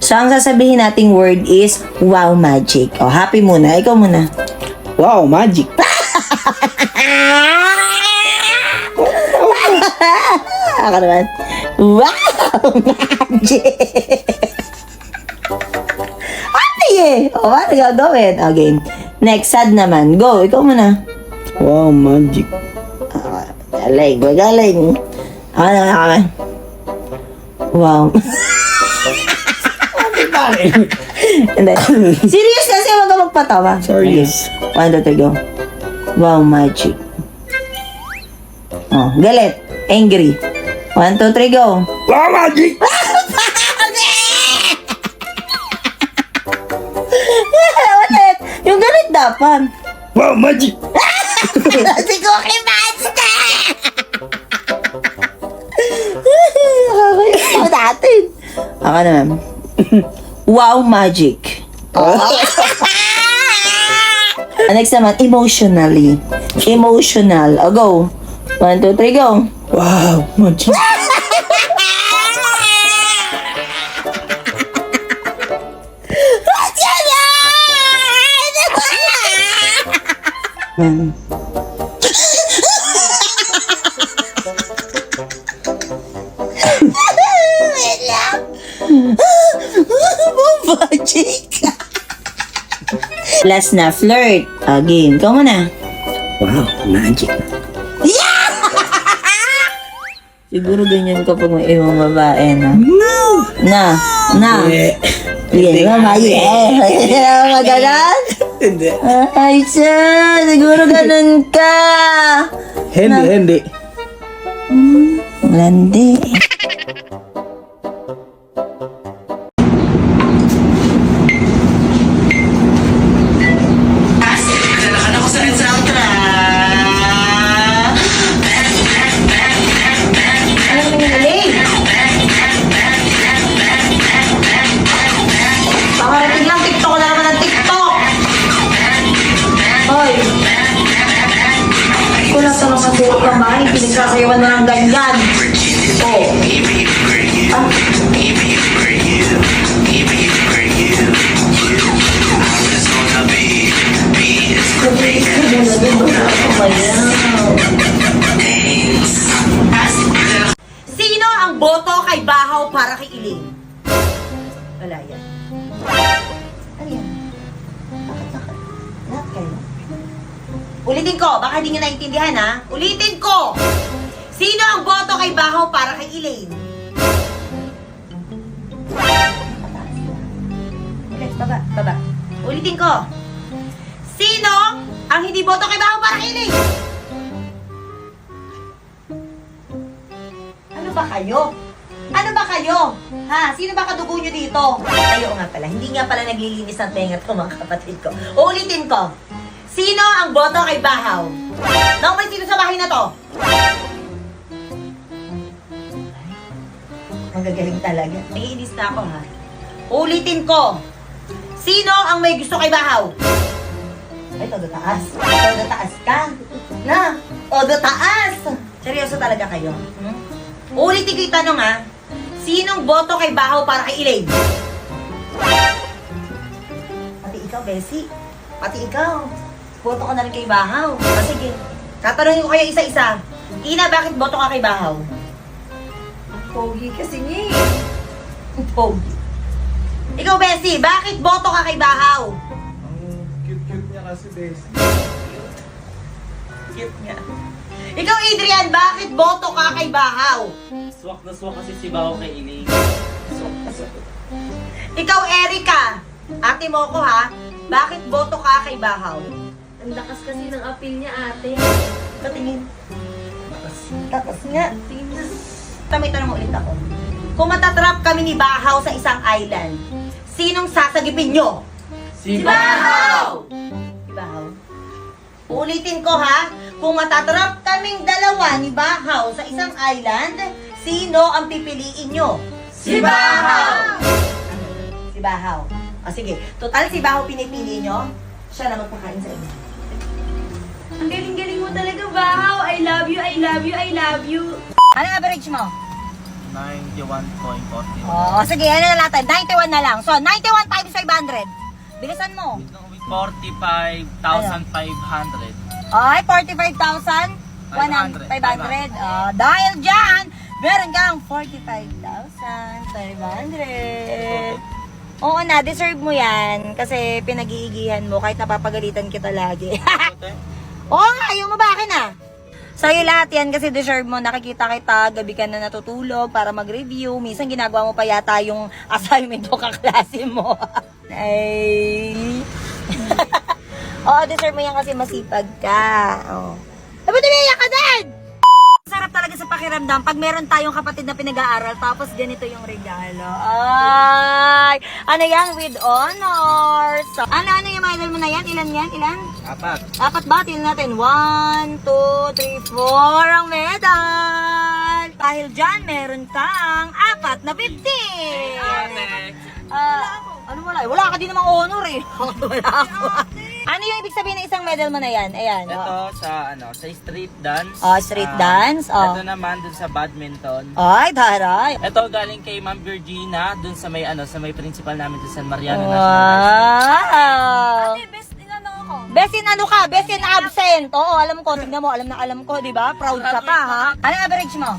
So, ang sasabihin nating word is wow magic. O, happy muna. Ikaw muna. Wow, magic. Ako naman. Wow magic. Ate eh. O, ano gagawin? Okay. Next, sad naman. Go, ikaw muna. Wow, magic. Galing, galing. Ano naman? Wow. Hindi. Serious kasi, huwag ka magpatawa. Serious. Okay. 1, 2, 3, go. Wow, magic. Oh, galit. Angry. 1, 2, 3, go. Wow, magic. Ulit. Yung galit dapat. Wow, magic. Si Cookie Monster! Nakakayaw natin. Ako naman. Wow, magic. Next naman, emotionally. Emotional. O, go. 1, 2, 3, go. Wow, magic. Magic. Last na, flirt. Again, ikaw muna. Wow, magic. Siguro ganyan kapag may ibang babae na. Na. Sige, babae. Magalan? Hindi. Ay, siya. Siguro ganun ka. Hindi. Landi. Pakarating lang, TikTok na naman ng TikTok. Hoy. Kung nasa naman buot ng bahay, pinagsasayawan mo ng ganyan. Oh. Sino ang boto kay Bahaw para kay Iling? Wala yan. Ano yan? Bakit? Lahat kayo? Ulitin ko, baka hindi nyo naintindihan ha. Ulitin ko! Sino ang boto kay Bahaw para kay Elaine? Ulit, baba. Ulitin ko. Sino ang hindi boto kay Bahaw para kay Elaine? Ano ba kayo? Ano ba kayo? Ha? Sino ba kadugo nyo dito? Kayo nga pala. Hindi nga pala naglilinis ng tenga to mga kapatid ko. Uulitin ko. Sino ang boto kay Bahaw? Naman sino sa bahay na to? Magagaling talaga. Naiinis na ako ha. Uulitin ko. Sino ang may gusto kay Bahaw? Ay, todo taas. Todo taas ka. Na? Todo taas. Seryoso talaga kayo? Uulitin ko yung tanong ha. Sinong boto kay Bahaw para kay Elaine? Pati ikaw, Bessie. Pati ikaw. Boto ka na rin kay Bahaw. Sige. Tatanungin ko kayo isa-isa. Ina, bakit boto ka kay Bahaw? Pogi kasi niya eh. Pogi. Ikaw, Bessie, bakit boto ka kay Bahaw? Ang cute-cute niya kasi, Bessie. Cute nga. Ikaw, Adrian, bakit boto ka kay Bahaw? Swak na swak kasi si Bao kay Iling. Ikaw, Erica, ate mo ko ha, bakit boto ka kay Bahaw? Ang lakas kasi ng appeal niya, ate. Patingin. Tapos nga. Tingin na. May tanong ulit ako. Kung matatrap kami ni Bahaw sa isang island, sinong sasagipin nyo? Si Bahaw! Si Bahaw? Ulitin ko ha, kung matatrap kaming dalawa ni Bahaw sa isang island, sino ang pipiliin nyo? Si Bahaw! Si Bahaw. O sige, total si Bahaw pinipili nyo, siya na magpakain sa inyo. Ang galing-galing mo talaga, Bahaw. I love you, I love you, I love you. Ano average mo? 91.40. Oh, sige, ano na natin? 91 na lang. So, 91 times 500. Bilisan mo. 45,500. Ay, 45,500. Dahil dyan, meron kang 45,500. Oo na, deserve mo yan. Kasi pinag-iigihan mo kahit napapagalitan kita lagi. Oo nga, ayaw mo ba akin ah? Sa'yo lahat yan kasi deserve mo. Nakikita kita, gabi ka na natutulog para mag-review. Minsan ginagawa mo pa yata yung assignment o kaklase mo. Ay. Oo, deserve mo yan kasi masipag ka. Oo. Dapat umiiyak ka din! Sarap talaga sa pakiramdam pag meron tayong kapatid na pinag-aaral tapos ganito yung regalo. Ay! Ano yan? With honors. So, ano yung medal mo na yan? Ilan yan? Ilan? 4. Apat ba? Tingnan natin. 1, 2, 3, 4 ang medal! Dahil dyan, meron kang 4 na 50! Ano wala? Wala ka din namang honor eh. Wala ako. Ano yung ibig sabihin ng isang medal mo na yan? Ayan. Ito sa street dance. Oh, street dance. Oh. Ito naman dun sa badminton. Ay, taray. Ito galing kay Ma'am Virginia dun sa may principal namin sa San Mariano National High Wow! Best in ano ka? Best in absent. Oo, alam ko. Tingnan mo, alam ko, di ba? Proud ka pa, ha? Anong average mo?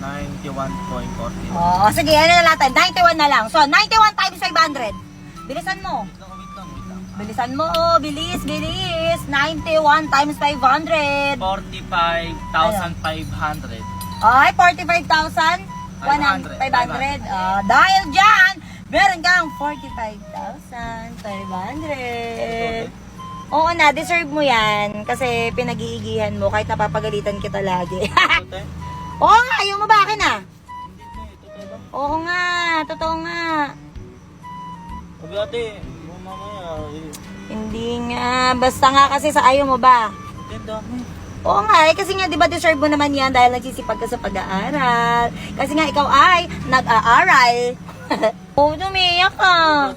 91.40. Oo, sige, ano na natin? 91 na lang. So, 91 times 500. Bilisan mo. Bilisan mo, bilis. 91 times 500. 45,500. Ay, 45,500. Dahil dyan, meron kang 45,500. Oo na, deserve mo yan. Kasi pinag-iigihan mo kahit napapagalitan kita lagi. Oo nga, ayaw mo ba akin ah? Oo nga, totoo nga. Sabi ate, mamaya Hindi nga, basta nga kasi sa ayaw mo ba? Oo nga, kasi nga 'di ba deserve mo naman 'yan dahil nagsisipag ka sa pag-aaral. Kasi nga ikaw ay nag-aaral. Oo, umiiyak ka.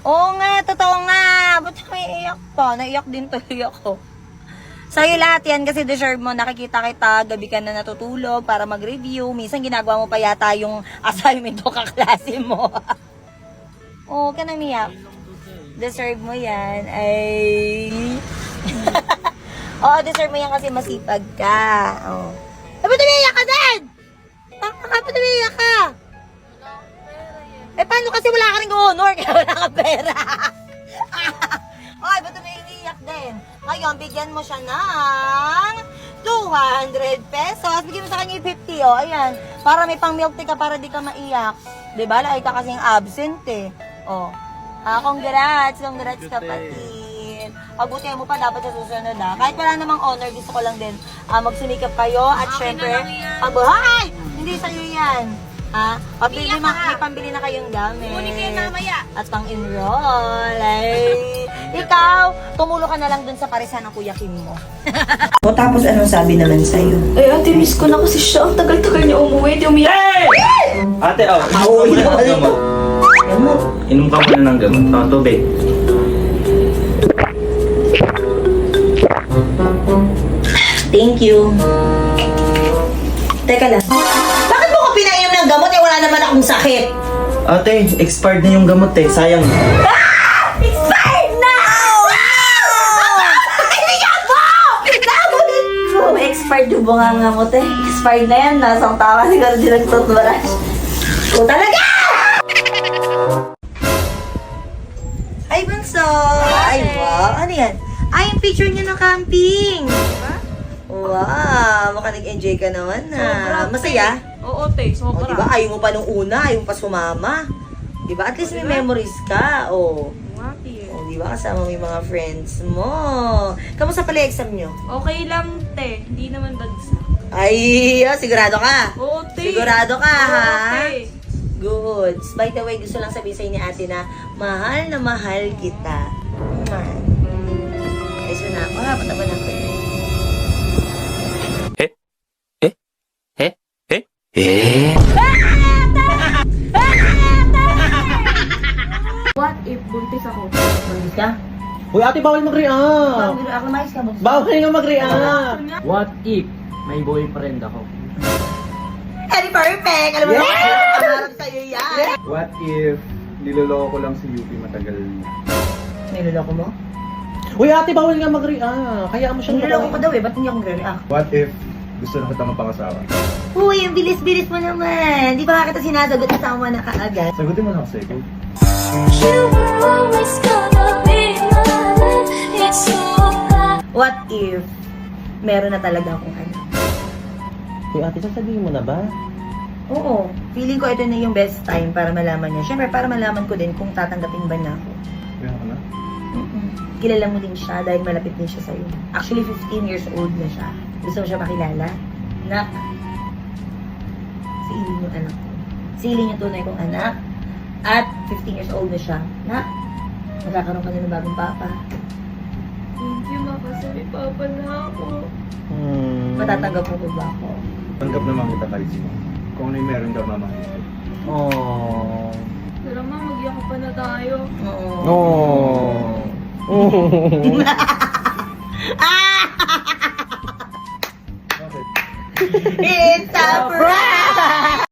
Oo nga, totoo nga. Ba't umiiyak ka? Naiyak din tuloy ako. Sa'yo lahat yan kasi deserve mo. Nakikita kita, gabi ka na natutulog para mag-review. Minsan ginagawa mo pa yata yung assignment o kaklase mo. Oo, ka na umiyak. Deserve mo yan. Ay. Oo, deserve mo yan kasi masipag ka. Oo. Dapat umiiyak ka din! Dapat umiiyak ka! Eh, paano kasi wala ka rin honor kaya wala ka pera? Oy, ba't umiiyak din? Ngayon, bigyan mo siya ng 200 pesos. Bigyan mo sa kanya yung 50, oh. Ayan. Para may pang milk tea ka para di ka maiyak. Diba? Lagi ka kasing absent, eh. Oh. Congrats kapatid. Pagbutihan mo pa dapat sa susunod ha. Kahit wala namang honor, gusto ko lang din magsumikap kayo at syempre, pagbuhay! Hindi sa'yo yan. Pabili may pambili na kayong gamit. At pang-enroll. Ay, ikaw, tumulo ka na lang dun sa parisan ng Kuya Kim mo. O tapos anong sabi naman sa'yo? Ay, ate, miss ko na kasi siya. Ang tagal-tagal niya umuwi. Di umiyak. Ate, Pauwi na ulit po. Gamot. Inom ka muna ng gamot. Tubig. Thank you. Teka lang. Bakit mo ko pinainom ng gamot eh wala naman akong sakit? Ate, expired na yung gamot eh. Sayang. Expired na! Hindi ka po! Expired yung bunganga mo, te. Expired na yan. Nasang tawa siguro din nagtutbrush. O talaga! Ay, Bunso! Ay, wow! Ano yan? Ay, yung picture niyo ng camping! Diba? Wow! Baka nag-enjoy ka naman na. Masaya? Oo, te. O, diba? Ayaw mo pa nung una, ayaw mo pa sumama. Diba? At least may memories ka. O, diba? Kasama mo yung mga friends mo. Kamusta pala yung exam nyo? Okay lang, te. Hindi naman bagsak. Ay, sigurado ka? Oo, te. Sigurado ka, ha? Oo, te. Good. By the way, gusto lang sabihin sa'yo ni ate na mahal na mahal kita. Ayos mo na ako, ha? Pataban ako. What if buntis ako? Malis ka? Uy, ate, bawal mag-react. Ako mais ka, Bunso. Bawal nga mag-react. What if may boyfriend ako? Very perfect! Alam mo naman, pangarap sa'yo yan. What if niloloko ko lang si Yuki matagal na? Niloloko mo? Uy, ate, bawal nga mag-react. Kaya mo siyang Niloloko ko daw eh, ba't hindi ako nagre-react? What if gusto na kita mapangasawa? Uy, ang bilis-bilis mo naman. Di ba nga kita sinasagot, kasama na kaagad? Sagutin mo na ako, Seiko. You were always gonna be my love. It's so bad. What if meron na talaga akong anak? Uy, ate, sasabihin mo na ba? Oo, feeling ko ito na yung best time para malaman niya. Siyempre, para malaman ko din kung tatanggapin ba na ako. Kaya ka na? Kilala mo din siya dahil malapit din siya sa'yo. Actually, 15 years old na siya. Gusto mo siya makilala? Nak, siilin yung anak ko. Siilin yung tunay kong anak. At 15 years old na siya. Nak, magkakaroon ka na ng bagong papa. Thank you, ma, kasi may papa na ako. Matatanggap mo ko ba ako? Tanggap naman kita kahit sino. Kung ano yung meron daw mamahalin. Oh. Tara, ma, magyakap pa na tayo. Oo. Oh. Bakit? It's a prank!